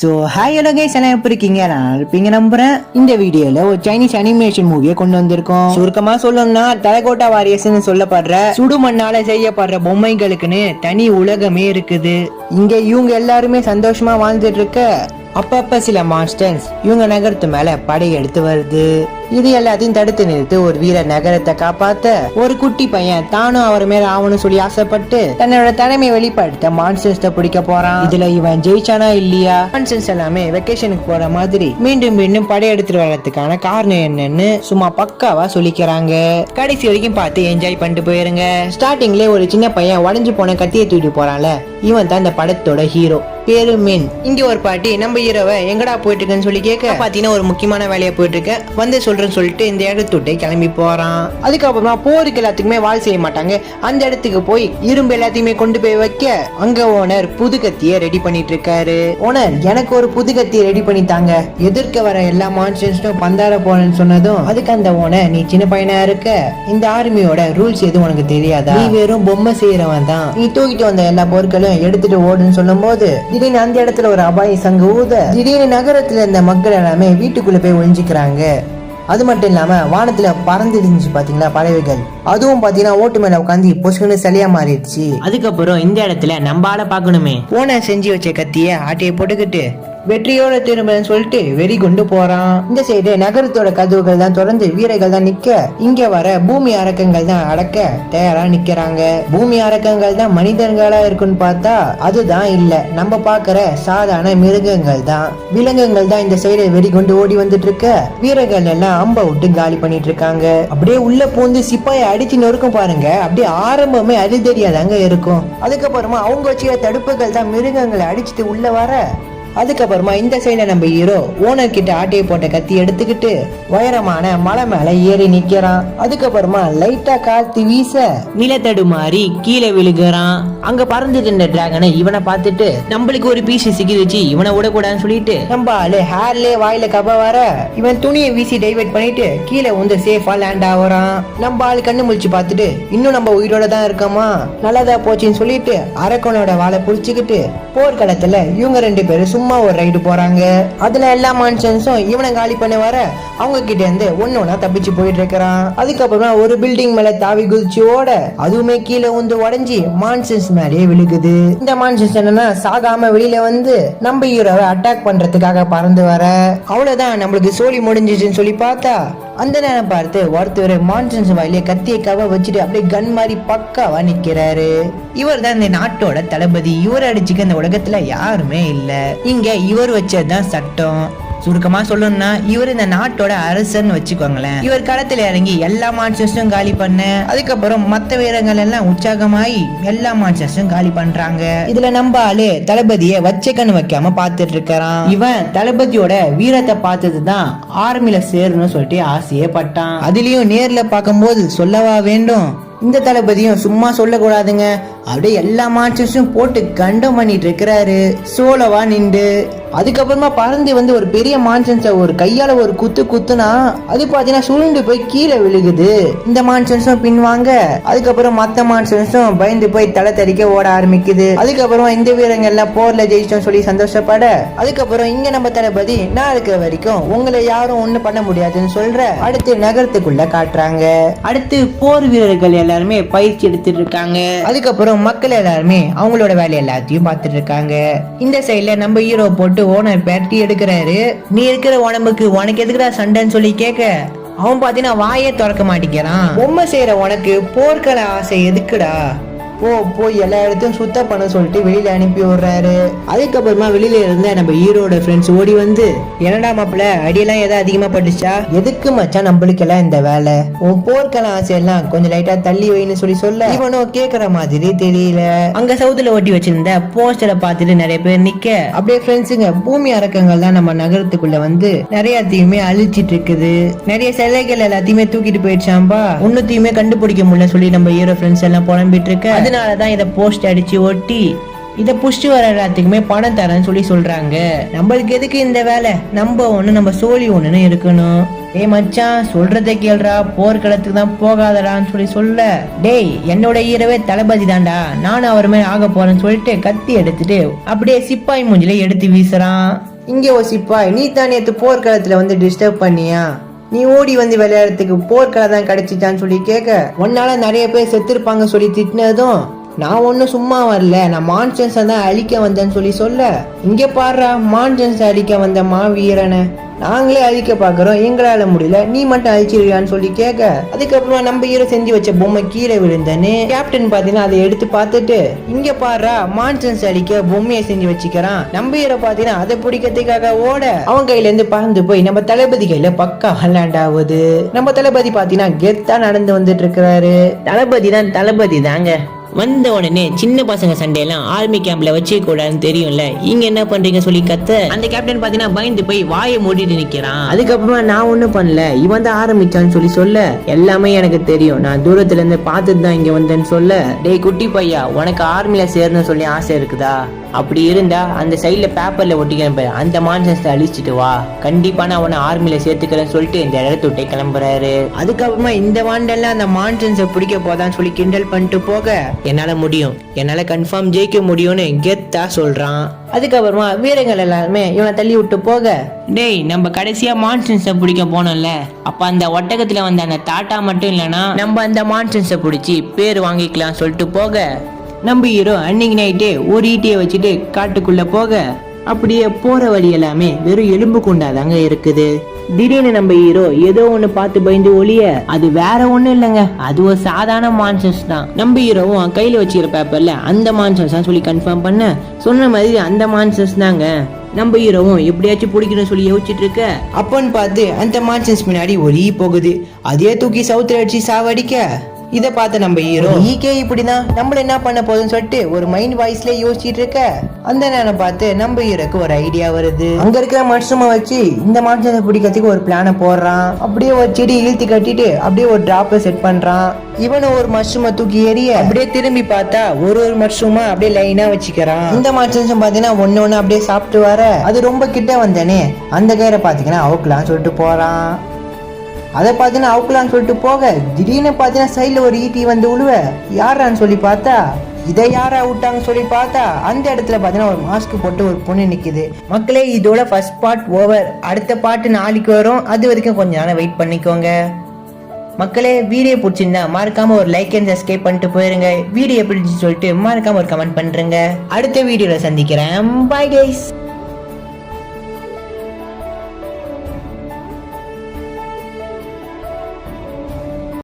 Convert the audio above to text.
So hi hello guys எல்லாம் எப்படி இருக்கீங்க? நான் இருப்பீங்க நம்புறேன். இந்த வீடியோல ஒரு சைனீஸ் அனிமேஷன் மூவியை கொண்டு வந்திருக்கோம். சுருக்கமா சொல்லணும்னா டெரகோட்டா வாரியர்ஸ்னு சொல்லப்படுற சுடுமண்ணால செய்யப்படுற பொம்மைகளுக்குன்னு தனி உலகமே இருக்குது. இங்க இவங்க எல்லாருமே சந்தோஷமா வாழ்ந்துட்டு இருக்க அப்பப்ப சில மான்ஸ்டர்ஸ் இவங்க நகரத்து மேல படையெடுத்து வருது. இது எல்லாத்தையும் தடுத்து நிறுத்து ஒரு வீரர் நகரத்தை காப்பாத்த ஒரு குட்டி பையன் தானும் அவர் மேல ஆகணும்னு சொல்லி ஆசைப்பட்டு தன்னோட திறமையை வெளிப்படுத்த மான்ஸ்டர்ஸ் பிடிக்க போறான். இதுல இவன் ஜெயிச்சானா இல்லையா, மான்ஸ்டர்ஸ் எல்லாமே வெக்கேஷனுக்கு போற மாதிரி மீண்டும் மீண்டும் படையெடுத்துட்டு வர்றதுக்கான காரணம் என்னன்னு சும்மா பக்காவா சொல்லிக்கிறாங்க. கடைசி வரைக்கும் பார்த்து என்ஜாய் பண்ணிட்டு போயிருங்க. ஸ்டார்டிங்ல ஒரு சின்ன பையன் உடஞ்சு போன கத்தியை தூக்கிட்டு போறான்ல, இவன் தான் இந்த படத்தோட ஹீரோ, பேரு மின். இங்க ஒரு பாட்டி நம்ம ஹீரோவை எங்கடா போயிட்டு இருக்குன்னு சொல்லி கேட்க, பாத்தீங்கன்னா ஒரு முக்கியமான வேலையா போயிட்டு இருக்க வந்து சொல்றேன்னு சொல்லிட்டு இந்த இடத்துட்டே கிளம்பி போறான். அதுக்கப்புறமா போருக்கு எல்லாத்துக்குமே வாழ் செய்ய மாட்டாங்க. அந்த இடத்துக்கு போய் இரும்பு எல்லாத்தையுமே கொண்டு போய் வைக்க அங்க ஓனர் புது கத்தியை ரெடி பண்ணிட்டு இருக்காரு. ஓனர் எனக்கு ஒரு புது கத்தியை ரெடி பண்ணிட்டாங்க, எதிர்க்க வர எல்லா மான்ஸ்டர்ஸும் பந்தார போறேன்னு சொன்னதும் அதுக்கு அந்த ஓனர், நீ சின்ன பையனா இருக்க, இந்த ஆர்மியோட ரூல்ஸ் எதுவும் உனக்கு தெரியாதா, நீ வெறும் பொம்மை செய்யறவன் தான், நீ தூக்கிட்டு வந்த எல்லா பொருட்களையும் எடுத்துட்டு ஓடுன்னு சொல்லும் போது திடீர்னு அந்த இடத்துல ஒரு அபாய சங்கு ஊத திடீர்னு நகரத்துல இருந்த மக்கள் எல்லாமே வீட்டுக்குள்ள போய் ஒழிஞ்சிக்கிறாங்க. அது மட்டும் இல்லாம வானத்துல பறந்து இருந்துச்சு பாத்தீங்களா பறவைகள், அதுவும் பாத்தீங்கன்னா ஓட்டு மேல உட்காந்து பொசுக்குன்னு சளியா மாறிடுச்சு. அதுக்கப்புறம் இந்த இடத்துல நம்ம ஆளை பாக்கணுமே, போன செஞ்சு வச்ச கத்திய ஆட்டையை போட்டுக்கிட்டு வெற்றியோட திரும்பன்னு சொல்லிட்டு வெறி கொண்டு போறான். இந்த சைடு நகரத்தோட கதவுகள் தான் தொடர்ந்து வீரர்கள் தான் நிக்க, இங்க வர பூமி அரக்கங்கள் தான் அடக்க தயாரா நிக்கிறாங்க. பூமி அரக்கங்கள் தான் மனிதர்களா இருக்குன்னு பார்த்தா அதுதான் இல்ல, நம்ம பாக்குற சாதாரண மிருகங்கள் தான், விலங்குகள் தான் இந்த சைடு வெறி கொண்டு ஓடி வந்துட்டு இருக்க. வீரர்கள் எல்லாம் அம்ப விட்டு காலி பண்ணிட்டு இருக்காங்க. அப்படியே உள்ள பூந்து சிப்பாயை அடிச்சு நொறுக்கும் பாருங்க, அப்படியே ஆரம்பமே அரிதறியாதாங்க இருக்கும். அதுக்கப்புறமா அவங்க வச்சு தடுப்புகள் தான் மிருகங்களை அடிச்சுட்டு உள்ள வர, அதுக்கப்புறமா இந்த சைடுல நம்ம ஹீரோ ஓனர் கிட்ட ஆட்டையை போட்ட கத்தி எடுத்துக்கிட்டு உயரமான மலை மேல ஏறி நிக்கிறான். அதுக்கப்புறமா லைட்டா காத்து வீச நிலத்தடு மாறி கீழே விழுகிறான். அங்க பறந்துட்டு இருந்த டிராகனை இவனை பார்த்துட்டு நம்மளுக்கு ஒரு பீஸ் சிக்கிடுச்சு, இவனை விடக்கூடாதுன்னு சொல்லிட்டு நம்ம ஆளு ஹேர்லே வாயில கப வர இவன் துணியை வீசி டைவர்ட் பண்ணிட்டு கீழே வந்து சேஃபா லேண்ட் ஆகுறான். நம்ம ஆளு கண்ணு முழிச்சு பார்த்துட்டு இன்னும் நம்ம உயிரோட தான் இருக்கோமா, நல்லதா போச்சுன்னு சொல்லிட்டு அரக்கனோட வாழை புடிச்சுக்கிட்டு போர்க்களத்துல இவங்க ரெண்டு பேரும் சும்மா ஒரு ரைடு போறாங்க. அதுல எல்லா மான்ஸ்டர்ஸும் இவனை காலி பண்ண வர அவங்க கிட்ட இருந்து ஒன்னொன்னா தப்பிச்சு போயிட்டு இருக்கிறான். அதுக்கப்புறமா ஒரு பில்டிங் மேல தாவி குதிச்சு ஓட அதுவுமே கீழே வந்து உடஞ்சி மான்ஸ்டர்ஸ் மேலேயே விழுகுது. இந்த மான்ஸ்டர்ஸ் என்னன்னா சாகாம வெளியில வந்து நம்ம ஹீரோவை அட்டாக் பண்றதுக்காக பறந்து வர, அவ்வளவுதான் நம்மளுக்கு சோழி முடிஞ்சிச்சுன்னு சொல்லி பார்த்தா அந்த நேரம் பார்த்து ஒருத்தர் மான்சன்ஸ் வாயிலே கத்தியை கவ வச்சுட்டு அப்படியே கன் மாதிரி பக்காவா நிக்கிறாரு. இவர் தான் இந்த நாட்டோட தளபதி, இவர் அடிச்சுக்க இந்த உலகத்துல யாருமே இல்ல, இங்க இவர் வச்சதுதான் சட்டம். சுருக்கமா சொல்லணும்னா இவர் இந்த நாட்டோட அரசன் வச்சுக்கோங்களேன். இவர் களத்துல இறங்கி எல்லா மான்ஸ்டர்ஸும் காலி பண்ண, அதுக்கப்புறம் மத்த வீரர்கள் எல்லாம் உற்சாகமாயி எல்லா மான்ஸ்டர்ஸும் காலி பண்றாங்க. இதுல நம்ம ஆளு தளபதிய வச்ச கண்ணு வைக்காம பாத்துட்டு இருக்கிறான். இவன் தளபதியோட வீரத்தை பார்த்ததுதான் ஆர்மில சேரணும்னு சொல்லிட்டு ஆசையே பட்டான். அதுலயும் நேர்ல பார்க்கும்போது சொல்லவா வேண்டும், இந்த தளபதியும் சும்மா சொல்லக்கூடாதுங்க, அப்படியே எல்லா மான்ஸ்டர்ஸும் போட்டு கண்டம் பண்ணிட்டு இருக்கிறாரு சோலவா நின்று. அதுக்கப்புறமா பறந்து வந்து ஒரு பெரிய மான்ஸ்டர்ஸ ஒரு கையால ஒரு குத்து குத்துனா அது பாத்தீங்கன்னா சுருண்டு போய் கீழே விழுகுது. இந்த மான்ஸ்டர்ஸும் பின்வாங்க, அதுக்கப்புறம் மத்த மான்ஸ்டர்ஸும் பயந்து போய் தலை தறிக்க ஓட ஆரம்பிக்குது. அதுக்கப்புறமா இந்த வீரங்க எல்லாம் போர்ல ஜெயிச்சோம் சொல்லி சந்தோஷப்பட, அதுக்கப்புறம் இங்க நம்ம தளபதி நான் இருக்கிற வரைக்கும் உங்களை யாரும் ஒண்ணு பண்ண முடியாதுன்னு சொல்ற அடுத்து நகரத்துக்குள்ள காட்டுறாங்க. அடுத்து போர் வீரர்கள் எல்லாருமே பயிற்சி எடுத்துட்டு இருக்காங்க. அதுக்கப்புறம் மக்கள் எல்லாருமே அவங்களோட வேலை எல்லாத்தையும் பார்த்துட்டு இருக்காங்க. இந்த சைட்ல நம்ம ஹீரோ போட்டு ஓனர் பேட்டி எடுக்கிறாரு. நீ இருக்கிற உடம்புக்கு உனக்கு எதுக்குடா சண்டைன்னு சொல்லி கேட்க அவன் பாத்தீங்கன்னா வாயே திறக்க மாட்டேங்கிறான். பொம்மை செய்யற உனக்கு போர்க்கள ஆசை எதுக்குடா, போய் எல்லா இடத்தையும் சுத்தம் பண்ண சொல்லிட்டு வெளியில அனுப்பி விடுறாரு. அதுக்கப்புறமா வெளியில இருந்த நம்ம ஹீரோட ஃப்ரெண்ட்ஸ் ஓடி வந்து, என்னடா மாப்பிள்ள அடியெல்லாம் எதாவது அதிகமா பட்டுச்சா, எதுக்கு மச்சான் நம்மளுக்கு எல்லாம் இந்த வேலை, உன் போர்க்கள ஆசையெல்லாம் கொஞ்சம் லைட்டா தள்ளி வைன்னு சொல்லி சொல்ல இவனும் கேக்குற மாதிரி தெரியல. அங்க சவுத்துல ஓட்டி வச்சிருந்த போஸ்டரை பார்த்துட்டு நிறைய பேர் நிக்க, அப்படியே ஃப்ரெண்ட்ஸுங்க பூமி அரக்கங்கள் தான் நம்ம நகரத்துக்குள்ள வந்து நிறையத்தையுமே அழிச்சிட்டு இருக்குது. நிறைய சிலைகள் எல்லாத்தையுமே தூக்கிட்டு போயிடுச்சாம்பா, ஒன்னுத்தையுமே கண்டுபிடிக்க முடியல சொல்லி நம்ம ஹீரோ ஃப்ரெண்ட்ஸ் எல்லாம் புலம்பிட்டு இருக்க, அதனாலதான் இதை போஸ்ட் அடிச்சு ஒட்டி இதை புஷ்டி வர எல்லாத்துக்குமே பணம் தரேன்னு சொல்லி சொல்றாங்க. நம்மளுக்கு எதுக்கு இந்த வேலை, நம்ம ஒண்ணு நம்ம சோழி ஒண்ணுன்னு இருக்கணும். டேய் மச்சான் சொல்றதை கேள்றா, போர்க்களத்துக்கு தான் போகாதடான்னு சொல்லி சொல்ல, டேய் என்னோட ஹீரோவே தளபதி தான்டா, நானும் அவருமே ஆக போறேன்னு சொல்லிட்டு கத்தி எடுத்துட்டு அப்படியே சிப்பாய் மூஞ்சில எடுத்து வீசுறான். இங்க ஒரு சிப்பாய், நீ தான் நேத்து போர்க்களத்துல வந்து டிஸ்டர்ப் பண்ணியா, நீ ஓடி வந்து விளையாடுறதுக்கு போர்க்களம் தான் கிடைச்சிட்டான்னு சொல்லி கேட்க, உன்னால நிறைய பேர் செத்துருப்பாங்க சொல்லி திட்டினதும், நான் ஒன்னும் சும்மா வரல, நான் மான்சன்ஸை தான் அழிக்க வந்தேன்னு சொல்லி சொல்ல, இங்க பாடுறா மான்சன்ஸ் அழிக்க வந்த மாவீரனை நாங்களே அழிக்க பாக்குறோம், எங்களால முடியல, நீ மட்டும் அழிச்சிருவியான்னு சொல்லி கேட்க, அதுக்கப்புறமா நம்ம ஹீரோ செஞ்சு வச்ச பொம்மை கீழே விழுந்தேன்னு கேப்டன் பாத்தீங்கன்னா அதை எடுத்து பார்த்துட்டு, இங்க பாடுறா மான்சன்ஸ் அழிக்க பொம்மையை செஞ்சு வச்சுக்கிறான். நம்ம ஹீரோ பாத்தீங்கன்னா அதை பிடிக்கிறதுக்காக ஓட அவன் கையில இருந்து பறந்து போய் நம்ம தளபதி கையில பக்கா லேண்ட் ஆகுது. நம்ம தளபதி பாத்தீங்கன்னா கெத்தா நடந்து வந்துட்டு இருக்கிறாரு. தளபதி தாங்க. வந்த உடனே சின்ன பசங்க சண்டையெல்லாம் ஆர்மி கேம்ப்ல வச்சுக்க கூடாதுன்னு தெரியும்ல, இங்க என்ன பண்றீங்க சொல்லி கத்த, அந்த கேப்டன் பாத்தீங்கன்னா பயந்து போய் வாயை மூடிட்டு நிக்கிறான். அதுக்கப்புறமா நான் ஒண்ணும் பண்ணல, இவன் தான் ஆரம்பிச்சான்னு சொல்லி சொல்ல, எல்லாமே எனக்கு தெரியும், நான் தூரத்துல இருந்து பார்த்துட்டு தான் இங்க வந்தேன்னு சொல்ல, டேய் குட்டி பையா உனக்கு ஆர்மில சேரணும்னு சொல்லி ஆசை இருக்குதா, அப்படி இருந்தா அந்த சைட்ல பேப்பர்ல ஒட்டிக்கிறேன், அந்த மான்சன்ஸ் அழிச்சிட்டு வா, கண்டிப்பா நான் அவனை ஆர்மில சேர்த்துக்கிறேன்னு சொல்லிட்டு இந்த இடத்த விட்டே கிளம்புறாரு. அதுக்கப்புறமா இந்த வாண்டெல்லாம் அந்த மான்சன்ஸை பிடிக்க போதான்னு சொல்லி கிண்டல் பண்ணிட்டு போக, என்னால முடியும், என்னால கன்ஃபார்ம் ஜெயிக்க முடியும்னு கெத்தா சொல்றான். அதுக்கப்புறமா வீரர்கள் எல்லாருமே இவனை தள்ளி விட்டு போக, டேய் நம்ம கடைசியா மான்சன்ஸை பிடிக்க போனோம்ல, அப்ப அந்த ஒட்டகத்துல வந்த அந்த தாட்டா மட்டும் இல்லைன்னா நம்ம அந்த மான்சன்ஸை பிடிச்சி பேர் வாங்கிக்கலாம் சொல்லிட்டு போக, நம்ம ஹீரோ அன்னைக்கு நைட்டே ஒரு ஈட்டியை வச்சுட்டு காட்டுக்குள்ள போக, அப்படியே போற வழி எல்லாமே வெறும் எலும்பு குண்டாதாங்க இருக்குது. திடீர்னு நம்ம ஹீரோ ஏதோ ஒண்ணு பார்த்து பயந்து ஒளிய, அது வேற ஒண்ணும் இல்லைங்க, அது ஒரு சாதாரண மான்சன்ஸ் தான். நம்ம ஹீரோவும் கையில வச்சுக்கிற பேப்பர்ல அந்த மான்சன்ஸ் தான் சொல்லி கன்ஃபார்ம் பண்ண, சொன்ன மாதிரி அந்த மான்சன்ஸ் தாங்க. நம்ம ஹீரோவும் எப்படியாச்சும் பிடிக்கணும்னு சொல்லி யோசிச்சுட்டு இருக்க, அப்பன்னு பார்த்து அந்த மான்சன்ஸ் முன்னாடி ஒரு ஈ போகுது, அதே தூக்கி சவுத்துல அடிச்சு சாவடிக்க, இதை பார்த்த நம்ம ஹீரோ ஈகே இப்படிதான் நம்மள என்ன பண்ண போதுன்னு சொல்லிட்டு ஒரு மைண்ட் வாய்ஸ்ல யோசிச்சுட்டு இருக்க, அந்த நேரம் பார்த்து நம்ம ஹீரோக்கு ஒரு ஐடியா வருது. அங்க இருக்கிற மஷ்ரூமை வச்சு இந்த மான்சனை பிடிக்கிறதுக்கு ஒரு பிளான போடுறான். அப்படியே ஒரு செடி இழுத்து கட்டிட்டு அப்படியே ஒரு டிராப்பை செட் பண்றான். இவனை ஒரு மஷ்ரூமை தூக்கி எறிய, அப்படியே திரும்பி பார்த்தா ஒரு மஷ்ரூமா அப்படியே லைனா வச்சுக்கிறான். இந்த மான்சன்ஸும் பாத்தீங்கன்னா ஒன்னு அப்படியே சாப்பிட்டு வர, அது ரொம்ப கிட்ட வந்தனே அந்த கயிறை பாத்தீங்கன்னா அவுக்கலாம் சொல்லிட்டு போறான். அதை பார்த்தீங்கன்னா அவுக்கலான்னு சொல்லிட்டு போக, திடீர்னு பார்த்தீங்கன்னா சைடில் ஒரு ஈட்டி வந்து உழுவ, யாரான்னு சொல்லி பார்த்தா இதை யாரா விட்டாங்கன்னு சொல்லி பார்த்தா அந்த இடத்துல பார்த்தீங்கன்னா ஒரு மாஸ்க் போட்டு ஒரு பொண்ணு நிற்குது. மக்களே இதோட ஃபர்ஸ்ட் பார்ட் ஓவர், அடுத்த பார்ட் நாளைக்கு வரும், அது வரைக்கும் கொஞ்ச நேரம் வெயிட் பண்ணிக்கோங்க. மக்களே வீடியோ பிடிச்சிருந்தா மறக்காம ஒரு லைக் அண்ட் சப்ஸ்கிரைப் பண்ணிட்டு போயிருங்க. வீடியோ எப்படி சொல்லிட்டு மறக்காம ஒரு கமெண்ட் பண்றேங்க. அடுத்த வீடியோல சந்திக்கிறேன். Bye guys.